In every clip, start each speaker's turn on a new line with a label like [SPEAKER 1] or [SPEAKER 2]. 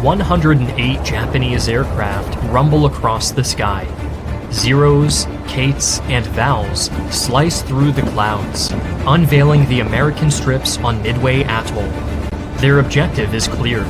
[SPEAKER 1] 108 Japanese aircraft rumble across the sky. Zeros, Kates, and Vals slice through the clouds, unveiling the American strips on Midway Atoll. Their objective is clear: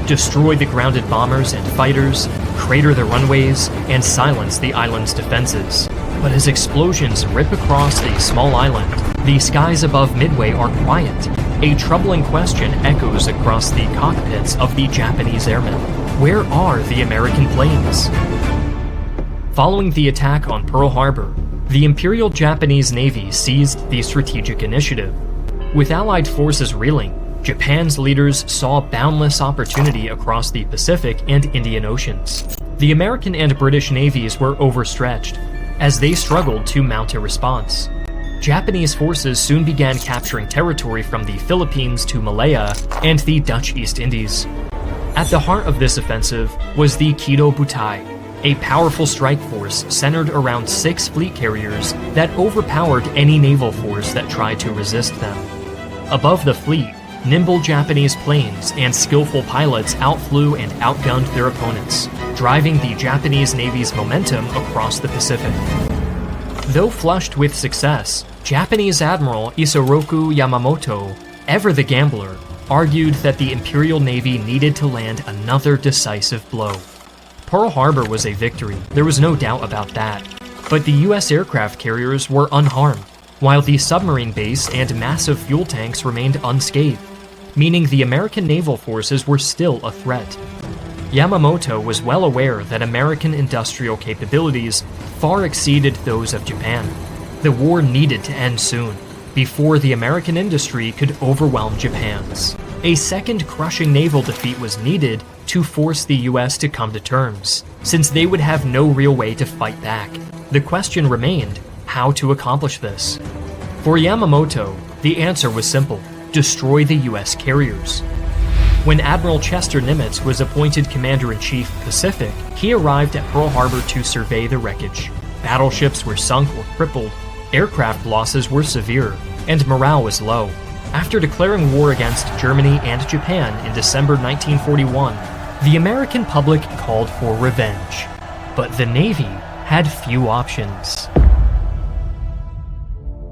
[SPEAKER 1] destroy the grounded bombers and fighters, crater the runways, and silence the island's defenses. But as explosions rip across the small island, the skies above Midway are quiet. A troubling question echoes across the cockpits of the Japanese airmen. Where are the American planes? Following the attack on Pearl Harbor, the Imperial Japanese Navy seized the strategic initiative. With Allied forces reeling, Japan's leaders saw boundless opportunity across the Pacific and Indian Oceans. The American and British navies were overstretched, as they struggled to mount a response. Japanese forces soon began capturing territory from the Philippines to Malaya and the Dutch East Indies. At the heart of this offensive was the Kido Butai, a powerful strike force centered around 6 fleet carriers that overpowered any naval force that tried to resist them. Above the fleet, nimble Japanese planes and skillful pilots outflew and outgunned their opponents, driving the Japanese Navy's momentum across the Pacific. Though flushed with success, Japanese Admiral Isoroku Yamamoto, ever the gambler, argued that the Imperial Navy needed to land another decisive blow. Pearl Harbor was a victory, there was no doubt about that, but the US aircraft carriers were unharmed, while the submarine base and massive fuel tanks remained unscathed, meaning the American naval forces were still a threat. Yamamoto was well aware that American industrial capabilities far exceeded those of Japan. The war needed to end soon, before the American industry could overwhelm Japan's. A second crushing naval defeat was needed to force the US to come to terms, since they would have no real way to fight back. The question remained how to accomplish this. For Yamamoto, the answer was simple: destroy the US carriers. When Admiral Chester Nimitz was appointed Commander-in-Chief Pacific, he arrived at Pearl Harbor to survey the wreckage. Battleships were sunk or crippled, aircraft losses were severe, and morale was low. After declaring war against Germany and Japan in December 1941, the American public called for revenge. But the Navy had few options.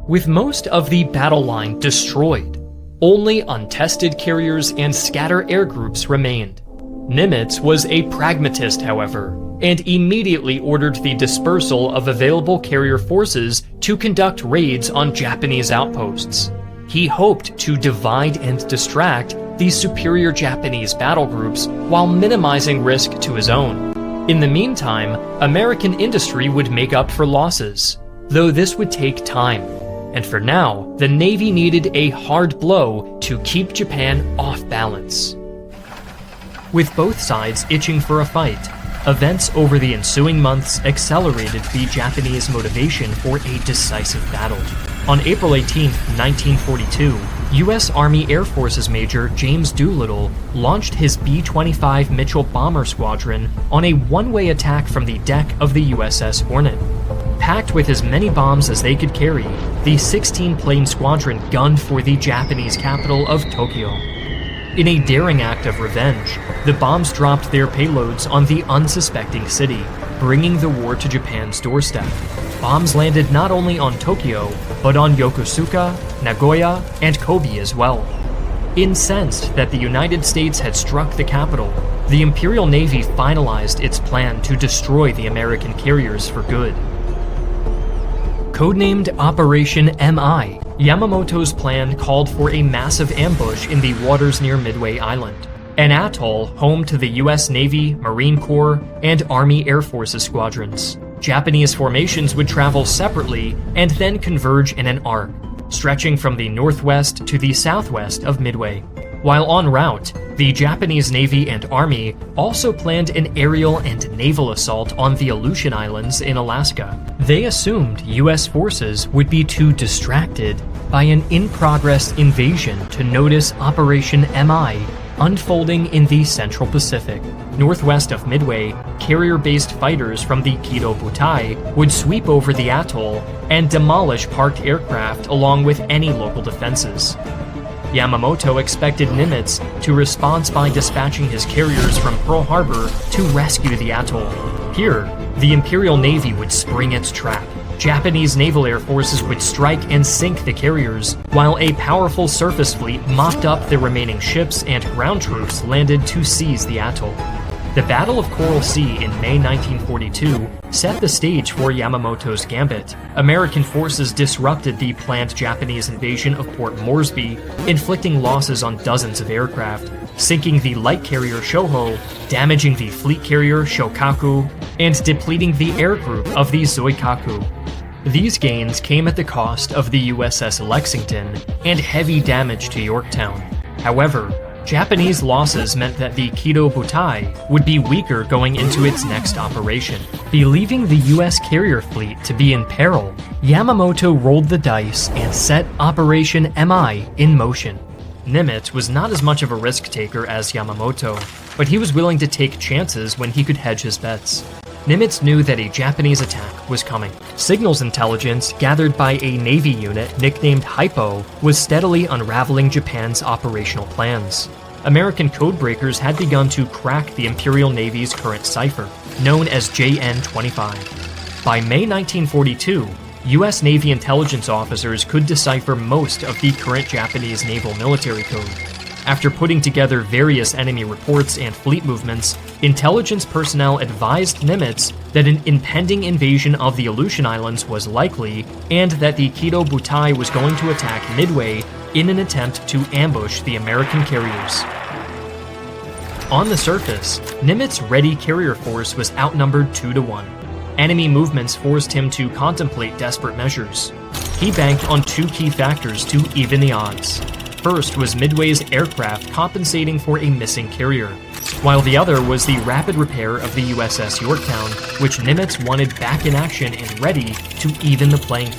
[SPEAKER 1] With most of the battle line destroyed, only untested carriers and scatter air groups remained. Nimitz was a pragmatist, however, and immediately ordered the dispersal of available carrier forces to conduct raids on Japanese outposts. He hoped to divide and distract these superior Japanese battle groups while minimizing risk to his own. In the meantime, American industry would make up for losses, though this would take time. And for now, the Navy needed a hard blow to keep Japan off balance. With both sides itching for a fight, events over the ensuing months accelerated the Japanese motivation for a decisive battle. On April 18, 1942, U.S. Army Air Forces Major James Doolittle launched his B-25 Mitchell bomber squadron on a one-way attack from the deck of the USS Hornet. Packed with as many bombs as they could carry, the 16-plane squadron gunned for the Japanese capital of Tokyo. In a daring act of revenge, the bombs dropped their payloads on the unsuspecting city, bringing the war to Japan's doorstep. Bombs landed not only on Tokyo, but on Yokosuka, Nagoya, and Kobe as well. Incensed that the United States had struck the capital, the Imperial Navy finalized its plan to destroy the American carriers for good. Codenamed Operation MI, Yamamoto's plan called for a massive ambush in the waters near Midway Island, an atoll home to the US Navy, Marine Corps, and Army Air Forces squadrons. Japanese formations would travel separately and then converge in an arc, stretching from the northwest to the southwest of Midway. While en route, the Japanese Navy and Army also planned an aerial and naval assault on the Aleutian Islands in Alaska. They assumed US forces would be too distracted by an in-progress invasion to notice Operation MI unfolding in the Central Pacific. Northwest of Midway, carrier-based fighters from the Kido Butai would sweep over the atoll and demolish parked aircraft along with any local defenses. Yamamoto expected Nimitz to respond by dispatching his carriers from Pearl Harbor to rescue the atoll. Here, the Imperial Navy would spring its trap. Japanese naval air forces would strike and sink the carriers, while a powerful surface fleet mopped up the remaining ships and ground troops landed to seize the atoll. The Battle of Coral Sea in May 1942 set the stage for Yamamoto's gambit. American forces disrupted the planned Japanese invasion of Port Moresby, inflicting losses on dozens of aircraft, sinking the light carrier Shoho, damaging the fleet carrier Shokaku, and depleting the air group of the Zoikaku. These gains came at the cost of the USS Lexington and heavy damage to Yorktown. However, Japanese losses meant that the Kido Butai would be weaker going into its next operation. Believing the US carrier fleet to be in peril, Yamamoto rolled the dice and set Operation MI in motion. Nimitz was not as much of a risk-taker as Yamamoto, but he was willing to take chances when he could hedge his bets. Nimitz knew that a Japanese attack was coming. Signals intelligence gathered by a Navy unit nicknamed Hypo was steadily unraveling Japan's operational plans. American codebreakers had begun to crack the Imperial Navy's current cipher, known as JN-25. By May 1942, US Navy intelligence officers could decipher most of the current Japanese naval military code. After putting together various enemy reports and fleet movements, intelligence personnel advised Nimitz that an impending invasion of the Aleutian Islands was likely, and that the Kido Butai was going to attack Midway in an attempt to ambush the American carriers. On the surface, Nimitz's ready carrier force was outnumbered 2-1. Enemy movements forced him to contemplate desperate measures. He banked on two key factors to even the odds. First was Midway's aircraft compensating for a missing carrier, while the other was the rapid repair of the USS Yorktown, which Nimitz wanted back in action and ready to even the playing